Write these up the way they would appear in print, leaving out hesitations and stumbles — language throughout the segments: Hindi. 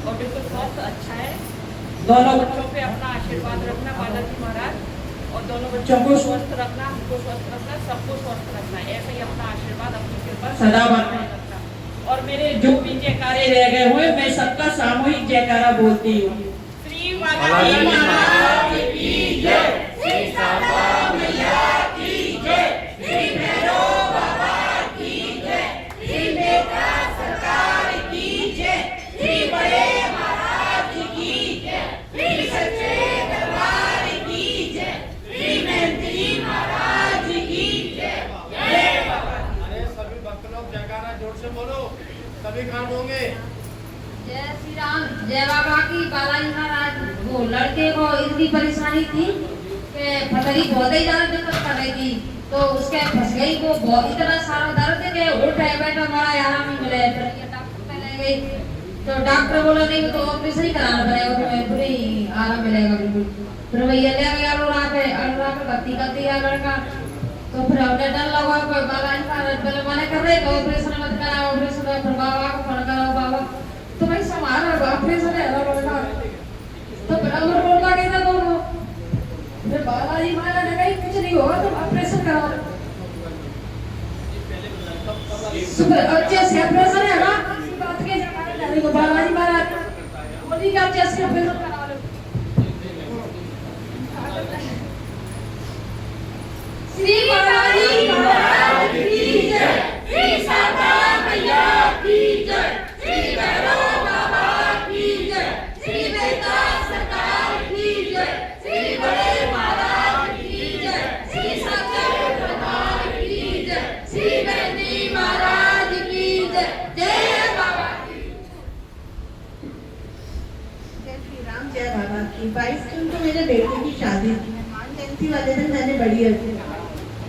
और बिल्कुल स्वस्थ अच्छा है। दोनों बच्चों पे अपना आशीर्वाद रखना बालाजी महाराज, और दोनों बच्चों को स्वस्थ रखना, हमको स्वस्थ रखना, सबको स्वस्थ रखना, ऐसे ही अपना आशीर्वाद अपनी कृपा सदा बनाए रखना। और मेरे जो भी जयकारे रह गए हुए मैं सबका सामूहिक जयकारा बोलती हूँ। श्री बालाजी महाराज की जय, श्री शारदा मैया की जय, श्री भैरव बाबा की जय, श्री बेटा सरकार की जय, श्री बड़े महाराज की जय, श्री सच्चे दरबार की जय, श्री मेहंदी महाराज की जय। जय बाबा। अरे सभी भक्त लोग जयकारा जोर से बोलो, सभी कांड होंगे। जय श्री राम। जय बाबा की। बालाजी महाराज वो लड़के को इतनी परेशानी थी कि पथरी बहुत ही ज्यादा दिक्कत कर रही थी, तो उसके फंस गई वो, बहुत इतना सारा दर्द के उठे बैठा बड़ा आराम ही मिले। फिर ये डॉक्टर पे ले गई तो डॉक्टर बोला नहीं तो ऑपरेशन ही कराना पड़ेगा, तुम्हें पूरी आराम मिलेगा बिल्कुल। फिर भैया ले गया अल्लाह पे भक्ति कर दिया लड़का। तो फिर हमने डर लगा कोई बालाजी महाराज पहले मना कर रहे तो ऑपरेशन मत कराओ, ऑपरेशन में फिर बाबा को फोन करो, बाबा तो भाई समार ऑपरेशन है लड़का। तो फिर अमर बोलता कहता तो फिर बालाजी महाराज ने कहीं कुछ नहीं होगा तुम ऑपरेशन कराओ। सुपर अच्छे से ऑपरेशन है ना, इसी बात के जमाने जाने को बालाजी महाराज बोली कि अच्छे से ऑपरेशन करा लो। श्री बालाजी महाराज की जय, श्री शारदा मैया की जय, श्री भैरव बाबा की जय, श्री बेटा सरकार की जय, श्री बड़े महाराज की जय, श्री सच्चे दरबार की जय, श्री मेहंदी महाराज की जय। जय बाबा की। जय श्री राम। जय बाबा की। 22 जून को मेरे बेटे की शादी थी। हनुमान जयंती वाले दिन मैंने बड़ी अर्जी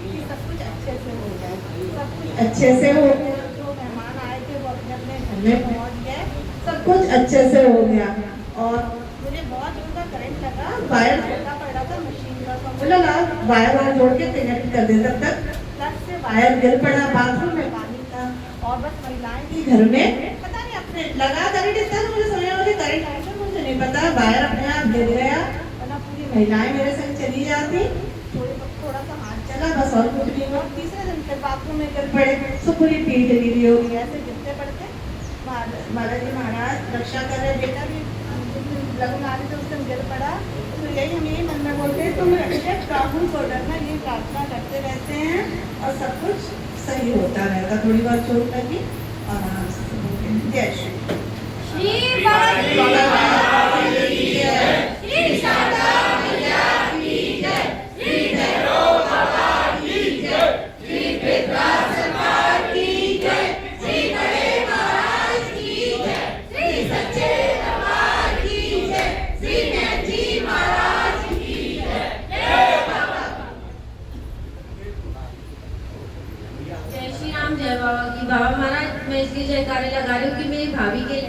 कि सब कुछ अच्छे से हो जाए, सब कुछ अच्छे से हो गया। जो मेहमान आए थे वो अपने अपने घर में पहुंच गए, सब कुछ अच्छे से हो गया। और मुझे बहुत जोर का करंट लगा, वायर छोटा पड़ रहा था मशीन का, तो बोला वायर जोड़ के कनेक्ट कर दे। तब तक प्लग से वायर गिर पड़ा, बाथरूम में पानी था और बस महिलाएं थी घर में। पता नहीं अपने लगा करंट इतना तो मुझे समझ में करंट आया, मुझे नहीं पता वायर अपने आप गिर गया, वरना पूरी महिलाएं मेरे संग चली जाती। थोड़ा सा हाथ चला बस और कुछ नहीं हुआ। तीसरे दिन फिर बाथरूम में गिर पड़े, तो पूरी पीठ गिरी हो गई। ऐसे गिरते पड़ते बालाजी महाराज रक्षा कर रहे, बेटा भी लगन आ रही थी उस दिन गिर पड़ा। तो यही हम यही मन में बोलते हैं तुम रक्षक काहू को डरना, ये प्रार्थना करते रहते हैं और सब कुछ सही होता रहता। थोड़ी बहुत चोट लगी और आराम से। जय श्री श्री बालाजी की जय, श्री शारदा मैया की जय, श्री भैरव बाबा की जय, श्री बेटा सरकार की जय, श्री बड़े महाराज की जय, श्री सच्चे दरबार की जय, श्री मेहंदी महाराज की जय। जय बाबा। जय श्री राम। जय बाबा की। बाबा महाराज मैं इसलिए जयकारे लगा रही हूँ कि मेरी भाभी के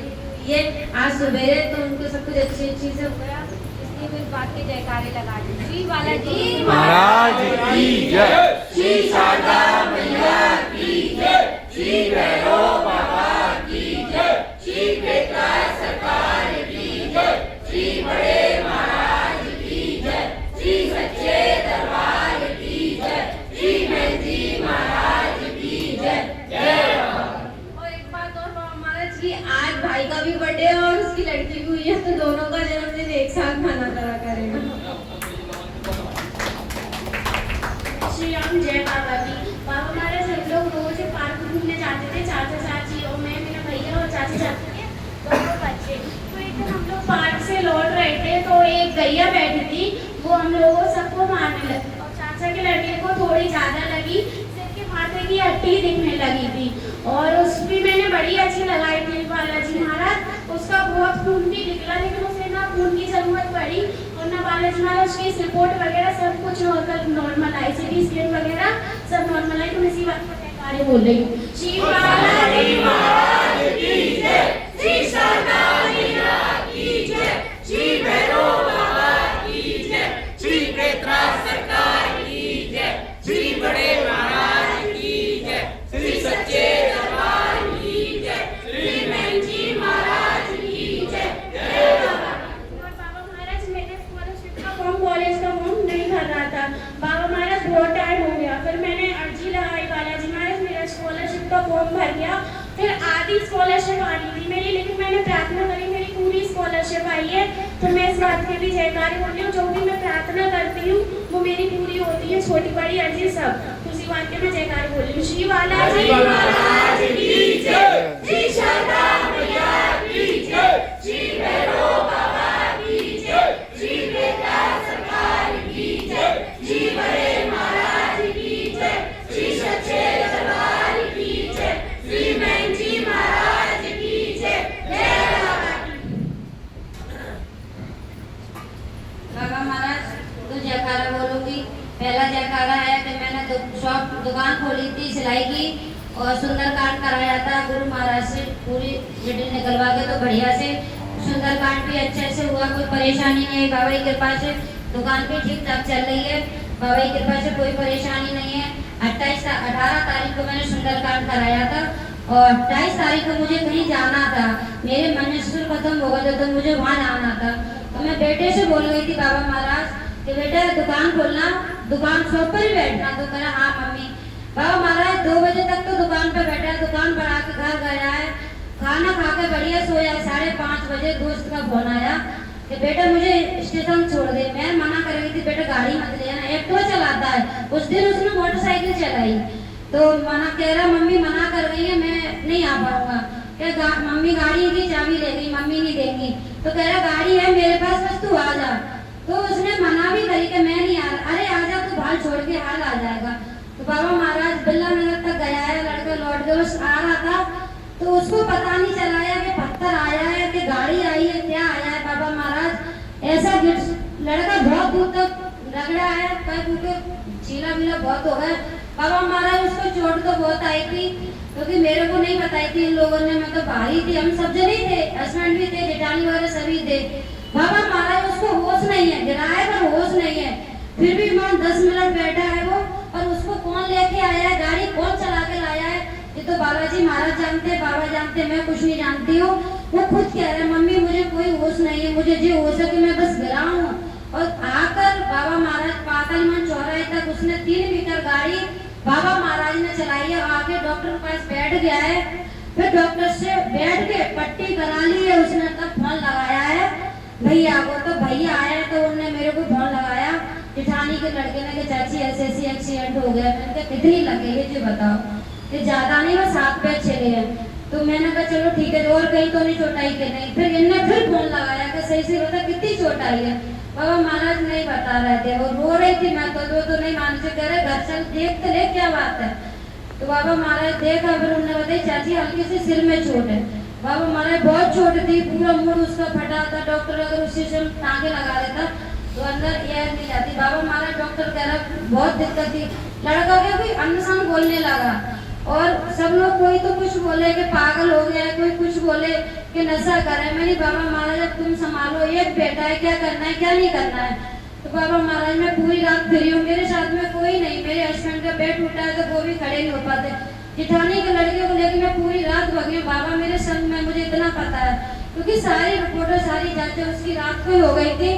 लिए आज सवेरे तो उनको सब कुछ अच्छी अच्छी से हो गया, इसलिए मैं इस बात के जयकारे लगा रही हूँ। श्री बालाजी महाराज की जय, श्री शारदा मैया की जय, श्री भैरव बाबा की जय, श्री बेटा सरकार की जय, श्री बड़े महाराज की जय, श्री सच्चे दरबार की जय, श्री मेहंदी महाराज की जय। जय बाबा। और एक बात और बाबा महाराज की, आज भाई का भी बर्थडे है और उसकी लड़की भी हुई है, तो दोनों का जन्मदिन एक साथ मना करा करेगा। श्री राम। जय बाबा की। बाबा महाराज हम लोग रोज पार्क घूमने जाते थे, चाचा चाची और मैं, मेरा भैया और चाची चाची के दोनों बच्चे। तो एक दिन हम लोग पार्क से लौट रहे थे तो एक गैया बैठी थी, वो हम लोगों सबको मारने लगी और चाचा के लड़के को थोड़ी ज्यादा लगी, सिर के माथे की हड्डी दिखने लगी थी और उस भी मैंने बड़ी अच्छी लगाई थी बालाजी महाराज। उसका बहुत खून भी निकला, लेकिन उसे ना खून की जरूरत पड़ी और ना बालाजी महाराज उसकी रिपोर्ट वगैरह सब कुछ नॉर्मल आई, सीटी स्कैन वगैरह सब नॉर्मल आई। तो मैं इसी बात पर जयकारे बोल रही हूँ। श्री बालाजी महाराज की जय, श्री शारदा मैया की जय, श्री भैरव बाबा की जय, श्री बेटा सरकार की जय, श्री बड़े महाराज की जय, श्री सच्चे दरबार की जय, श्री मेहंदी महाराज की जय। स्कॉलरशिप आनी थी मेरी, लेकिन मैंने प्रार्थना करी, मेरी पूरी स्कॉलरशिप आई है। तो मैं इस बात के भी जयकारे बोल रही हूँ, जो भी मैं प्रार्थना करती हूँ वो मेरी पूरी होती है, छोटी बड़ी अर्जी सब। उसी बात के मैं जयकारे बोल रही हूँ। श्री बालाजी महाराज की जय, श्री शारदा मैया की जय, श्री भैरव बाबा की जय, श्री बेटा सरकार की जय, श्री बड़े महाराज की जय, श्री सच्चे दरबार की जय, श्री मैंजी महाराज की जय। जय बाबा की। बाबा महाराज तो जयकारा बोलूंगी। पहला जयकारा है कि मैंने दुकान खोली थी सिलाई की और सुंदरकांड कराया था गुरु महाराज से, पूरी डिटेल निकलवा के, तो बढ़िया से सुंदरकांड भी अच्छे से हुआ, कोई परेशानी नहीं है। बाबा की कृपा से दुकान भी ठीक ठाक चल रही है, बाबा की कृपा से कोई परेशानी नहीं है। 18 तारीख को मैंने सुंदरकांड कराया था और 28 तारीख को मुझे कहीं जाना था, मेरे मंसूर खत्म हो गए थे तो मुझे वहाँ जाना था। तो मैं बेटे से बोल गई थी बाबा महाराज कि बेटा दुकान खोलना, दुकान शॉप पर ही बैठना। तो कहा हाँ मम्मी। बाबा महाराज 2 बजे तक तो दुकान पर बैठा है, दुकान बढ़ा के घर गया है, खाना खा के बढ़िया सोया। 5:30 बजे दोस्त का फोन आया कि बेटा मुझे स्टेशन छोड़ दे। मैं मना कर रही थी, बेटा गाड़ी मत ले जाना, एक्टिवा चलाता है। उस दिन उसने मोटरसाइकिल चलाई तो मना कह रहा, मम्मी मना कर रही है, मैं नहीं आ पाऊंगा। क्या मम्मी गाड़ी की चाबी ले गई, मम्मी नहीं देंगी। तो कह रहा गाड़ी है मेरे पास, बस तू आ जा। तो उसने मना भी करी कि मैं नहीं आ रहा। अरे आजा, तू भाल छोड़ के हाल आ जाएगा। तो बाबा महाराज बिल्ला नगर तक गया है, लड़का लौट के बस आ रहा था तो उसको पता नहीं चलाया कि पत्थर आया है कि गाड़ी आई है, क्या आया है। बाबा महाराज ऐसा लड़का बहुत दूर तक रगड़ा है, चीला बीला बहुत हो गया। बाबा महाराज उसको चोट तो बहुत आई थी, क्योंकि मेरे को नहीं बताई थी इन लोगों ने, मैं तो बाहरी थी, हम सब जने थे, हस्बैंड भी थे, जेठानी वगैरह सभी थे। बाबा महाराज उसको होश नहीं है, गिरा है पर होश नहीं है, फिर भी मान 10 मिनट बैठा है वो। और उसको कौन लेके आया है, गाड़ी कौन चला के लाया है, ये तो बालाजी महाराज जानते, बाबा जानते, मैं कुछ नहीं जानती हूँ। वो खुद कह रहे हैं मम्मी मुझे कोई होश नहीं है, मुझे जो होश है कि मैं बस गिरा हूँ। और आकर बाबा महाराज पातालमन चौराहे तक उसने 3 मीटर गाड़ी बाबा महाराज ने चलाई है, आके डॉक्टर के पास बैठ गया है। फिर डॉक्टर से बैठ के पट्टी करा ली है उसने, तब फोन लगाया है भैया को। तो भैया आया तो उन्होंने मेरे को फोन लगाया, जेठानी के लड़के ने कि चाची ऐसे एक्सीडेंट हो गया। मैंने कहा कितनी लगेगी जी बताओ, कि ज्यादा नहीं, वो 7 पैर चले हैं। तो मैंने कहा चलो ठीक है, और कहीं तो नहीं चोट आई कि नहीं। फिर इनने फिर फोन लगाया कि सही से बता कितनी चोट आई है। बाबा महाराज नहीं बता रहे थे, वो रो रही थी, मैं तो नहीं मान से कह रहे घर चल देख तो ले क्या बात है। तो बाबा महाराज देखा, फिर उन्होंने बताई चाची हल्की सी सिर में चोट है। बाबा महाराज बहुत चोट थी, पूरा मुंह उसका फटा था, डॉक्टर अगर उसी से टांगे लगा देता तो अंदर एयर नहीं जाती। बाबा महाराज डॉक्टर कह रहा बहुत दिक्कत थी। लड़का क्या कोई अन्नसान बोलने लगा और सब लोग कोई तो कुछ बोले कि पागल हो गया है, कोई कुछ बोले कि नशा करे। मैंने बाबा महाराज अब तुम संभालो, एक बेटा है, क्या करना है क्या नहीं करना है। तो बाबा महाराज मैं पूरी रात फिरी हूँ, मेरे साथ में कोई नहीं, मेरे हस्बैंड का बेड टूटा है तो वो भी खड़े नहीं हो पाते। जेठानी के लड़के को लेकर मैं पूरी रात भगी। बाबा मेरे संग में, मुझे इतना पता है क्योंकि सारी रिपोर्टर सारी जांचें उसकी रात को ही हो गई थी,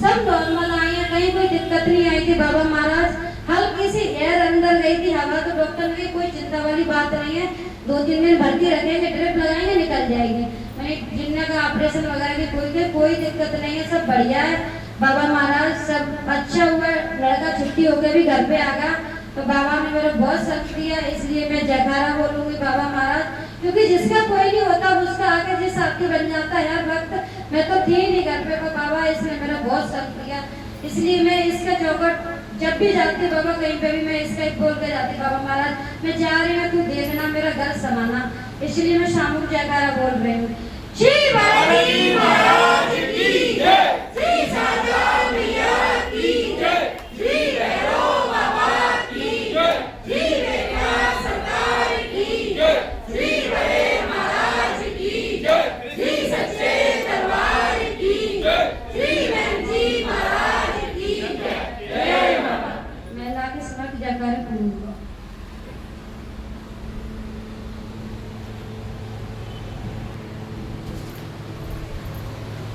सब नॉर्मल आई है, कहीं कोई दिक्कत नहीं आई थी। बाबा महाराज हल्की सी एयर अंदर गई थी हवा, तो डॉक्टर ने कोई चिंता वाली बात नहीं है, 2-3 दिन भर्ती रखेंगे, ड्रिप लगाएंगे, निकल जाएगी। मैंने जिन्ना का ऑपरेशन वगैरह की कोई दिक्कत नहीं है, सब बढ़िया है। बाबा महाराज सब अच्छा हुआ, लड़का छुट्टी होकर भी घर पे आ गया। तो बाबा ने मेरा बहुत संग दिया, इसलिए मैं जयकारा बोलूंगी बाबा महाराज, क्योंकि जिसका कोई नहीं होता उसका आके जिस आपके बन जाता है हर वक्त। मैं तो थी नहीं घर पे, पर बाबा इसने मेरा बहुत संग दिया, इसलिए मैं इसका चौकट जब भी जाती बाबा कहीं पे भी मैं इसका बोल के जाती, बाबा महाराज मैं जा रही हूँ, तू देखना मेरा घर समाना। इसलिए मैं शाम को जयकारा बोल रही हूँ। श्री बालाजी महाराज की जय, श्री शारदा मैया की जय, श्री भैरव बाबा की जय, श्री बेटा सरकार की जय, श्री बड़े महाराज की जय, श्री सच्चे दरबार की जय, श्री मैंजी महाराज की जय। जय बाबा। मैं लाके सबक जयकारा करूंगा।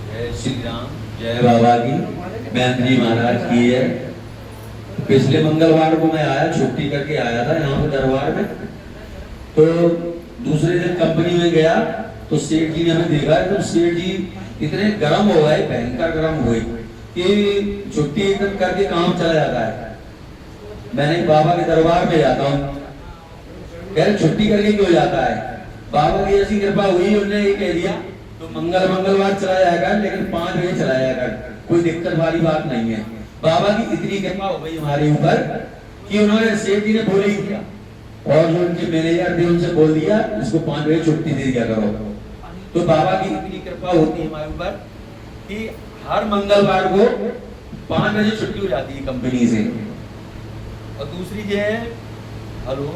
जय श्री राम, जय बाबा की, मैंत्री महाराज की है। पिछले मंगलवार को मैं आया, छुट्टी करके आया था यहाँ पे दरबार में, तो दूसरे दिन कंपनी में गया तो सेठ जी ने हमें देखा, तो सेठ जी इतने गर्म हो गए, भयंकर गर्म हुए कि छुट्टी एकदम करके काम चला जाता है। मैंने बाबा के दरबार में जाता हूँ, कह रहे छुट्टी करके क्यों जाता है? बाबा की ऐसी कृपा हुई, उन्होंने ये कह दिया तो मंगलवार चला जाएगा, लेकिन 5 बजे चला जाएगा, कोई दिक्कत वाली बात नहीं है। बाबा की इतनी कृपा हो गई हमारे ऊपर कि उन्होंने सेठ जी ने बोल ही दिया, और जो उनके मैनेजर थे उनसे बोल दिया इसको 5 बजे छुट्टी दे दिया करो। तो बाबा की इतनी कृपा होती है हमारे ऊपर कि हर मंगलवार को 5 बजे छुट्टी हो जाती है कंपनी से। और दूसरी जो है, हेलो,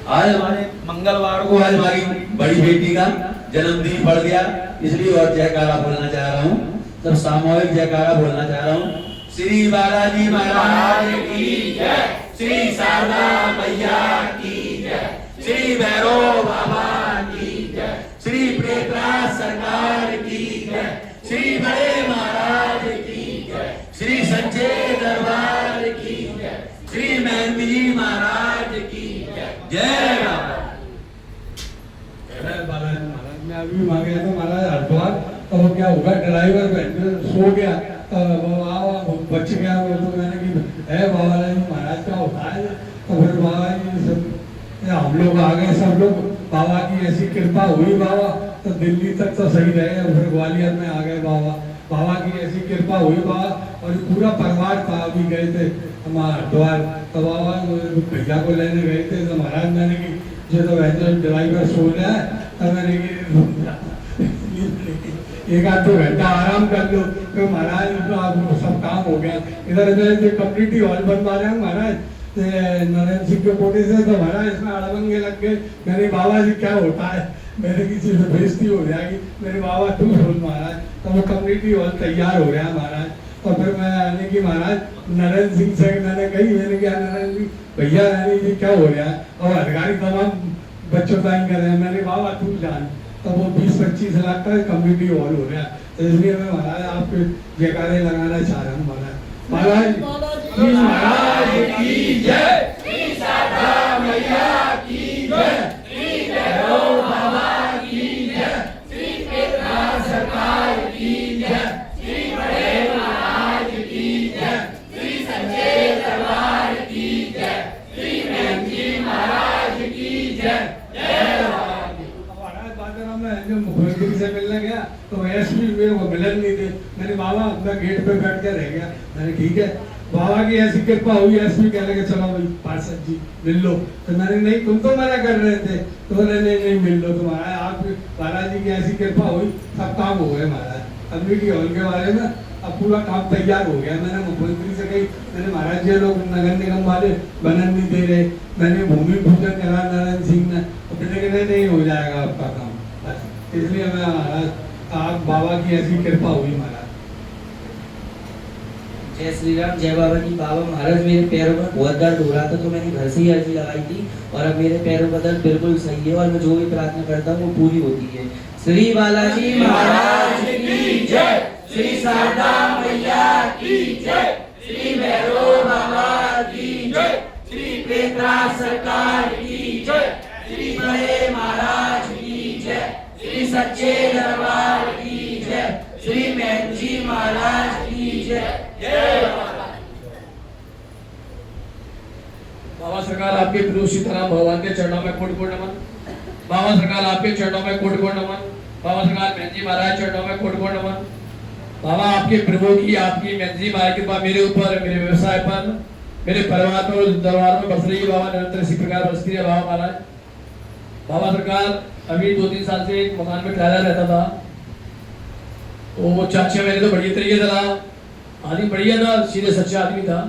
आज हमारे मंगलवार को आज हमारी बड़ी बेटी का जन्मदिन पड़ गया, इसलिए और जयकारा बोलना चाह रहा हूँ, सब सामूहिक जयकारा बोलना चाह रहा हूँ। श्री बालाजी महाराज की जय, श्री शारदा मैया की जय, श्री भैरव बाबा की जय, श्री प्रेतराज सरकार की जय, श्री बड़े महाराज की जय, श्री सच्चे दरबार की जय, श्री मेहंदी महाराज की जय। जय बाबा। महाराज मैं अभी वहाँ गया था महाराज हरिद्वार, तो वो क्या हुआ, ड्राइवर सो गया, बच गया, तो मैंने कि है बाबा महाराज क्या होता है, तो फिर बाबा जी सब हम लोग आ गए, सब लोग, बाबा की ऐसी कृपा हुई बाबा, तो दिल्ली तक तो सही रहे, और फिर ग्वालियर में आ गए बाबा, बाबा की ऐसी कृपा हुई बाबा, और पूरा परिवार था, अभी गए थे हमारा हरिद्वार, तो बाबा भैया को लेने गए थे, तो महाराज मैंने कि जो तो वैसे ड्राइवर सो रहा है, तो मैंने कि 1-2 घंटा आराम कर लो, तो महाराज सब काम हो गया। इधर जो कम्युनिटी हॉल बनवा रहे हैं महाराज नरेंद्र सिंह के पोटे से, तो महाराज इसमें अड़बंगे लग गए। मैंने बाबा जी क्या होता है, मेरे किसी से बेइज्जती हो जाएगी, मेरे बाबा तू बोल महाराज, तो वो कम्युनिटी हॉल तैयार हो गया महाराज। और फिर मैं आने की महाराज नरेंद्र सिंह से मैंने कही, मैंने क्या नरेंद्र सिंह भैया जी क्या हो गया, और अधिकारी तमाम बच्चों का ही कर रहे हैं, मैंने बाबा तू जान, तो वो 20-25 लाख का कम्युनिटी हॉल हो गया। तो इसलिए मैं महाराज आपके जयकारे लगाना चाह रहा हूँ महाराज। महाराज की जय, श्री शारदा मैया की जय, श्री भैरव बाबा की जय, श्री प्रेतराज सरकार की जय, श्री बड़े महाराज की जय, श्री सच्चे दरबार की जय, श्री मेहंदी महाराज की जय। जो मुख्यमंत्री से मिलने गया तो एसपी मेरे को मिलन नहीं थे, मैंने बाबा मैं गेट पे बैठ के रह गया, मैंने ठीक है बाबा की ऐसी कृपा हुई, एसपी कहने के चलो भाई पार्षद जी मिल लो, तो मैंने नहीं तुम तो मना कर रहे थे, तो नहीं मिल लो तुम्हारा, आप महाराज जी की ऐसी कृपा हुई, सब काम हो गए महाराज। कम्युनिटी हॉल के बारे में अब पूरा काम तैयार हो गया, मैंने मुख्यमंत्री से कही, मैंने महाराज जी लोग नगर निगम वाले बनन नहीं दे रहे, मैंने भूमि पूजन करा नरेंद्र सिंह ने, नहीं हो जाएगा आपका काम, इसलिए मैं महाराज आप बाबा की ऐसी कृपा हुई महाराज। जय श्री राम, जय बाबा की। बाबा महाराज मेरे पैरों में बहुत दर्द हो रहा था, तो मैंने घर से ही अर्जी लगाई थी, और अब मेरे पैरों का दर्द बिल्कुल सही है, और मैं जो भी प्रार्थना करता हूँ वो पूरी होती है। श्री बालाजी महाराज की जय, श्री शारदा मैया की जय, श्री भैरव बाबा की जय, श्री प्रेतराज सरकार की जय, श्री बड़े महाराज की जय, श्री सच्चे दरबार की जय, श्री मेहंदी महाराज की जय। जय बाबा सरकार आपके गुरु सीताराम भगवान के चरणों में कोटि कोटि नमन। बाबा सरकार आपके चरणों में कोटि कोटि नमन। बाबा सरकार मेहंदी महाराज चरणों में कोटि कोटि नमन। बाबा आपके प्रभु की आपकी मेहंदी महाराज की कृपा मेरे ऊपर, मेरे व्यवसाय पर, मेरे परिवार पर, दरबार में बस रही है बाबा, निरंतर इसी प्रकार बसती है बाबा महाराज। बाबा सरकार अभी 2-3 साल से एक मकान में किराया रहता था, तो वो 4-6 महीने तो बढ़िया तरीके से रहा, आदमी बढ़िया था, सीधे सच्चा आदमी था,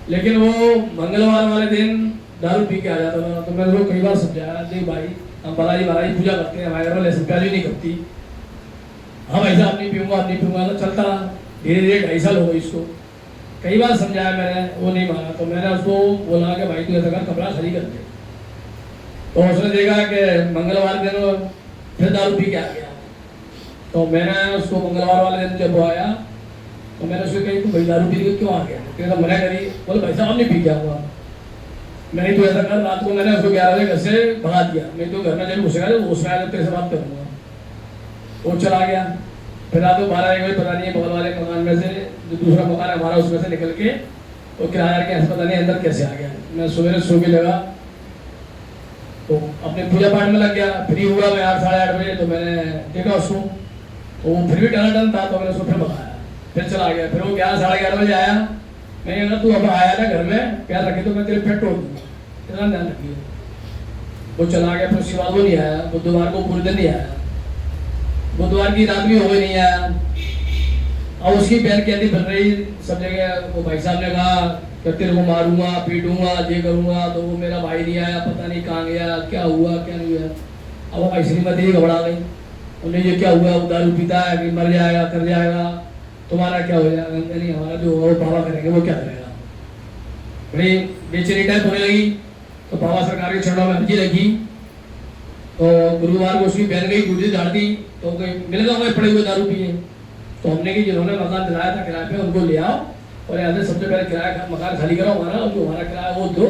लेकिन वो मंगलवार वाले दिन दारू पी के आ जाता था। तो मैंने उसको कई बार समझाया, देख भाई हम बालाजी महाराज पूजा करते हैं, हमारे घर वाले ऐसे प्याज नहीं करती, हाँ भाई साहब नहीं पीऊंगा, अब नहीं पीऊंगा, तो चलता रहा। धीरे धीरे 2.5 साल हो गई इसको, कई बार समझाया मैंने, वो नहीं माना। तो मैंने उसको बोला कि भाई तू ऐसा कर, कपड़ा खड़ी कर दे। तो उसने देखा कि मंगलवार दिन फिर दारू पी के आ गया। तो मैंने उसको मंगलवार वाले दिन जब वो आया तो मैंने उसको कही, तू भाई दारू पी के क्यों आ गया? कहता मना करी, बोले भाई साहब नहीं पी के आऊँगा। मैंने तो ऐसा कर, रात को मैंने उसको 11 बजे घर से भगा दिया। मैं तो घर में जब घुसेगा तो उसमें आया तेरे से बात करूंगा। वो चला गया। फिर रात को 12 बजे पता नहीं है बगल वाले मकान में से, जो दूसरा मकान है हमारा, उसमें से निकल के वो किराया के पता नहीं अंदर कैसे आ गया। मैं सवेरे सो के लगा तो अपने पूजा पाठ में लग गया। फ्री हुआ मैं 8 साढ़े 8 बजे, तो मैंने देखा उसको, तो वो फिर भी टन था, तो मैंने उसको फिर भगाया, फिर चला गया। फिर वो 11 साढ़े 11 बजे आया। मैंने कहा तू अब आया ना घर में, प्यार रखे तो मैं तेरे पेट तोड़ दूंगा, इतना ध्यान रखिए। वो चला गया। फिर उसके बाद वो नहीं आया। बुधवार को पूरे दिन नहीं आया, बुधवार की रात भी हो गई, नहीं आया। और उसकी बहन कहती बन रही सब जगह, वो भाई साहब ने कहा कि तेरे को मारूंगा, पीटूंगा, ये करूंगा। तो वो मेरा भाई नहीं आया, पता नहीं कहाँ गया, क्या हुआ क्या नहीं हुआ। अब वो भाई श्रीमती घबरा गई, उन्हें ये क्या हुआ, वो दारू पीता है कि मर जाएगा, कर जाएगा, तुम्हारा क्या हो जाएगा। नहीं, हमारा जो होगा वो बाबा करेंगे, वो क्या करेगा। बड़ी बेचैनी टाइप होने लगी। तो बाबा सरकार के चरणों में अर्जी रखी। तो गुरुवार को उसकी बहन गई, दूसरी झाड़ दी, तो मिल गए पड़े हुए दारू पिए। तो हमने कि जिन्होंने मकान दिलाया था किराए पे, उनको ले आओ और यहाँ से सबसे पहले किराया मकान खाली कराओ हमारा, और जो हमारा किराया वो दो।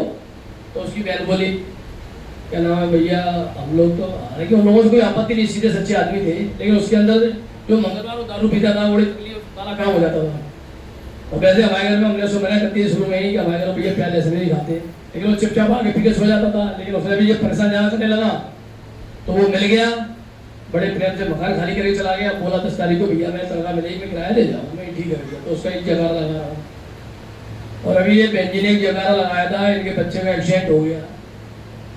तो उसकी बहन बोली क्या नाम है भैया, हम लोग तो, हालांकि उन लोगों से कोई आपत्ति नहीं, सीधे सच्चे आदमी थे, लेकिन उसके अंदर जो मंगलवार वो दारू पीता था, बड़ी तकलीफ वाला काम हो जाता था। और वैसे हमारे घर में हमने उसको मना करती है शुरू में ही कि हमारे घर में भैया प्याज ऐसे नहीं खाते, लेकिन वो चुपचाप आके पी के सो जाता था। लेकिन उसने भी ये परेशान ज्यादा करने लगा, तो वो मिल गया, बड़े प्रेम से मकान खाली करके चला गया। बोला 10 तारीख को भैया मैं तनख्वाह मिलेगी, मैं किराया दे जाऊँ। मैं ठीक है भैया। तो उसका एक जगह लगा रहा हूँ। और अभी ये बहन जी ने एक जगह लगाया था, इनके बच्चे का एक्सीडेंट हो गया।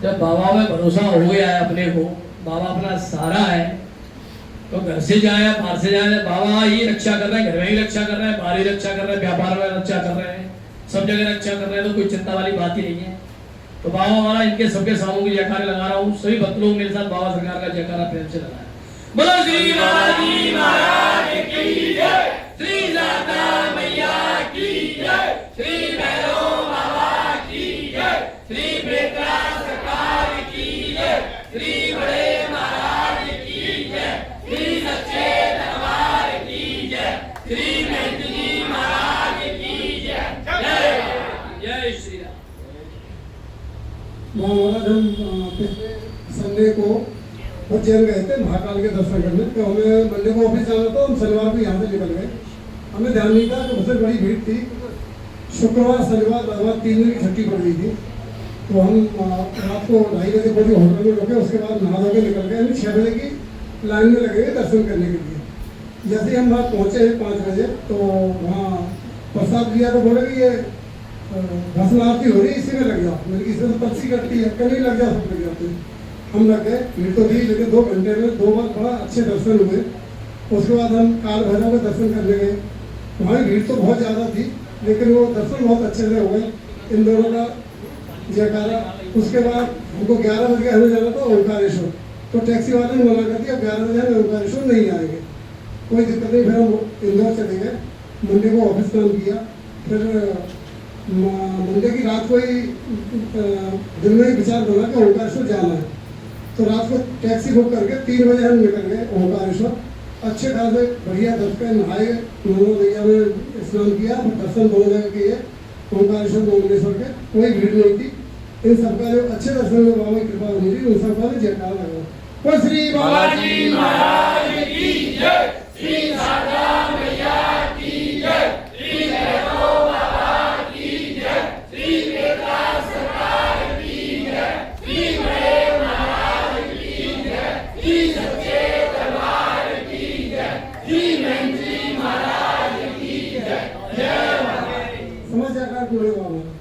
जब बाबा में भरोसा हो गया है अपने को, बाबा अपना सहारा है, तो घर से जाए बाहर से जाए, बाबा ही रक्षा कर रहे हैं, घर में ही रक्षा कर रहे हैं, बाहर ही रक्षा कर रहे हैं, व्यापार में रक्षा कर रहे हैं, सब जगह रक्षा कर रहे हैं। तो कोई चिंता वाली बात ही नहीं है। तो बाबा हमारा इनके सबके सामू की जयकारे लगा रहा हूँ। सभी भक्त लोग मेरे साथ बाबा सरकार का जयकारा प्रेम से लगाया। बोलो श्री बालाजी महाराज की जय, श्री शारदा मैया की जय, श्री भैरव बाबा की जय, श्री बेटा सरकार की जय, श्री बड़े महाराज की जय, श्री सच्चे दरबार की जय, श्री मेहंदी महाराज की जय। जय जय श्री राम। महाराज हम पिछले संडे को उज्जैन गए थे महाकाल के दर्शन करने। तो हमें मंडे को ऑफिस जाना था, हम शनिवार को यहाँ से निकल गए। हमें ध्यान नहीं था कि उससे बड़ी भीड़ थी। शुक्रवार शनिवार रविवार 3 दिन की छुट्टी पड़ गई थी। तो हम रात को 2:30 बजे पूरी होटल में रुके, उसके बाद नहा धो के निकल गए। 6 बजे की लाइन में लगे दर्शन करने के लिए। जैसे ही हम वहाँ पहुँचे 5 बजे, तो वहाँ प्रसाद लिया तो बोले कि ये भस्म आरती हो रही है, इसी में लग जाओ। मेरी इसमें तो पर्ची कटती है, कहीं लग जाओ, सब लग जाते हैं। हम लग गए, भीड़ तो थी, लेकिन 2 घंटे में 2 बार बड़ा अच्छे दर्शन हुए। उसके बाद हम काल भैरव के दर्शन करने गए। वहाँ भीड़ तो बहुत ज़्यादा थी, लेकिन वो दर्शन बहुत अच्छे से हुए, इन दोनों का जयकारा। उसके बाद हमको 11 बजे हमें जाना था ओंकारेश्वर। तो टैक्सी वाले ने मना कर दिया, 11 बजे हम ओंकारेश्वर नहीं आएंगे। कोई दिक्कत नहीं। फिर हम इंदौर चले गए, मंडे को ऑफिस काम किया। फिर मंडे की रात को ही दिन में ही विचार बना कि ओंकारेश्वर जाना है। तो रात को टैक्सी बुक करके 3 बजे हम निकल गए ओंकारेश्वर। अच्छे खासे बढ़िया दर्शन, नहाए, नर्मदा मैया में स्नान किया, दर्शन 2 जगह किए ओंकारेश्वर भुवनेश्वर के। कोई भीड़ नहीं थी। इन सबका जो अच्छे दर्शन में बाबा की कृपा हुई थी, उन सबका भी जयकारा लगा। बोल श्री बालाजी महाराज की जय, श्री शारदा मैया की जय, श्री भैरव बाबा की जय, श्री बेटा सरकार की जय, श्री बड़े महाराज की जय, श्री सच्चे दरबार की जय, श्री मेहंदी महाराज की जय। जय समझ जाकर पूरे बाबा।